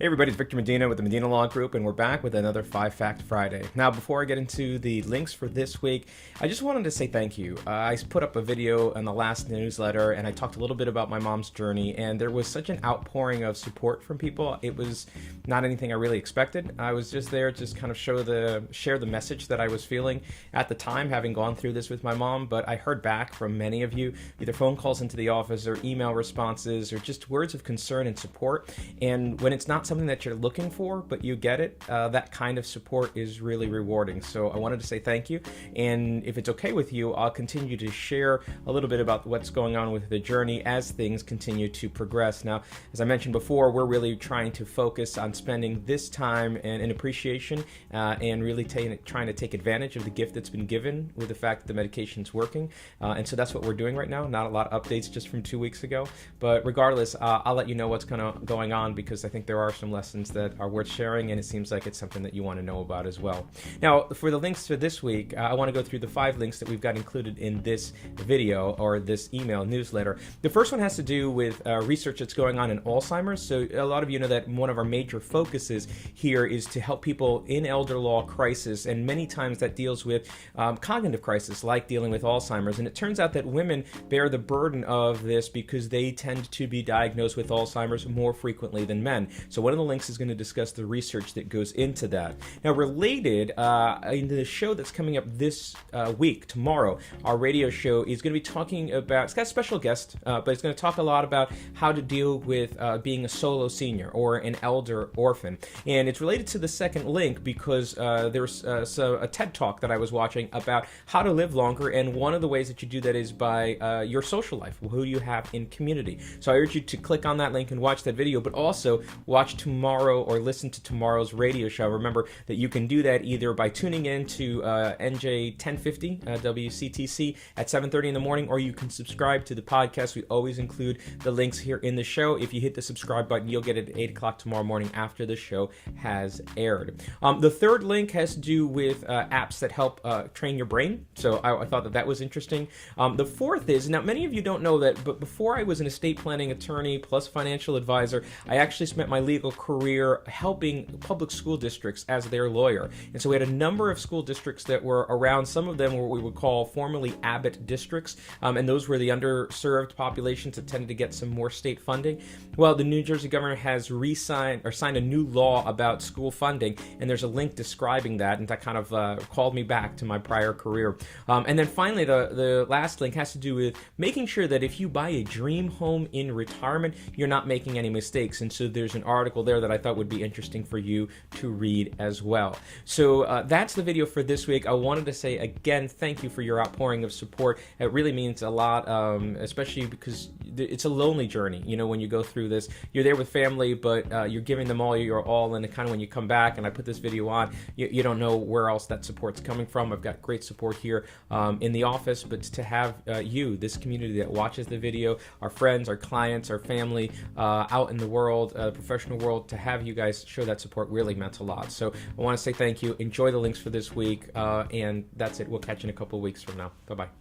Hey everybody, it's Victor Medina with the Medina Law Group, and we're back with another 5 Fact Friday. Now, before I get into the links for this week, I just wanted to say thank you. I put up a video in the last newsletter, and I talked a little bit about my mom's journey, and there was such an outpouring of support from people. It was not anything I really expected. I was just there to kind of share the message that I was feeling at the time, having gone through this with my mom, but I heard back from many of you, either phone calls into the office or email responses or just words of concern and support. And when it's not something that you're looking for, but you get it, that kind of support is really rewarding. So I wanted to say thank you. And if it's okay with you, I'll continue to share a little bit about what's going on with the journey as things continue to progress. Now, as I mentioned before, we're really trying to focus on spending this time and in appreciation and really trying to take advantage of the gift that's been given with the fact that the medication's working. And so that's what we're doing right now. Not a lot of updates just from 2 weeks ago. But regardless, I'll let you know what's going on, because I think there are some lessons that are worth sharing, and it seems like it's something that you want to know about as well. Now, for the links for this week, I want to go through the 5 links that we've got included in this video or this email newsletter. The first one has to do with research that's going on in Alzheimer's. So a lot of you know that one of our major focuses here is to help people in elder law crisis, and many times that deals with cognitive crisis, like dealing with Alzheimer's. And it turns out that women bear the burden of this because they tend to be diagnosed with Alzheimer's more frequently than men. So one of the links is going to discuss the research that goes into that. Now, related, in the show that's coming up this week, tomorrow, our radio show is going to be talking about, it's got a special guest, but it's going to talk a lot about how to deal with being a solo senior or an elder orphan. And it's related to the second link because there's a TED Talk that I was watching about how to live longer, and one of the ways that you do that is by your social life, who you have in community. So I urge you to click on that link and watch that video, but also watch tomorrow or listen to tomorrow's radio show. Remember that you can do that either by tuning in to NJ 1050 WCTC at 7:30 in the morning, or you can subscribe to the podcast. We always include the links here in the show. If you hit the subscribe button, you'll get it at 8 o'clock tomorrow morning after the show has aired. The third link has to do with apps that help train your brain. So I thought that was interesting. The fourth is, now many of you don't know that, but before I was an estate planning attorney plus financial advisor, I actually spent my legal career helping public school districts as their lawyer. And so we had a number of school districts that were around. Some of them were what we would call formerly Abbott districts, and those were the underserved populations that tended to get some more state funding. Well, the New Jersey governor has signed a new law about school funding, and there's a link describing that, and that kind of called me back to my prior career. And then finally, the last link has to do with making sure that if you buy a dream home in retirement, you're not making any mistakes. And so there's an article there that I thought would be interesting for you to read as well. So that's the video for this week. I wanted to say again, thank you for your outpouring of support. It really means a lot, especially because it's a lonely journey. You know, when you go through this, you're there with family, but you're giving them all your all, and kind of when you come back and I put this video on, you don't know where else that support's coming from. I've got great support here in the office, but to have you, this community that watches the video, our friends, our clients, our family out in the world, professional world, to have you guys show that support really meant a lot. So I want to say thank you. Enjoy the links for this week, and that's it. We'll catch you in a couple of weeks from now. Bye-bye.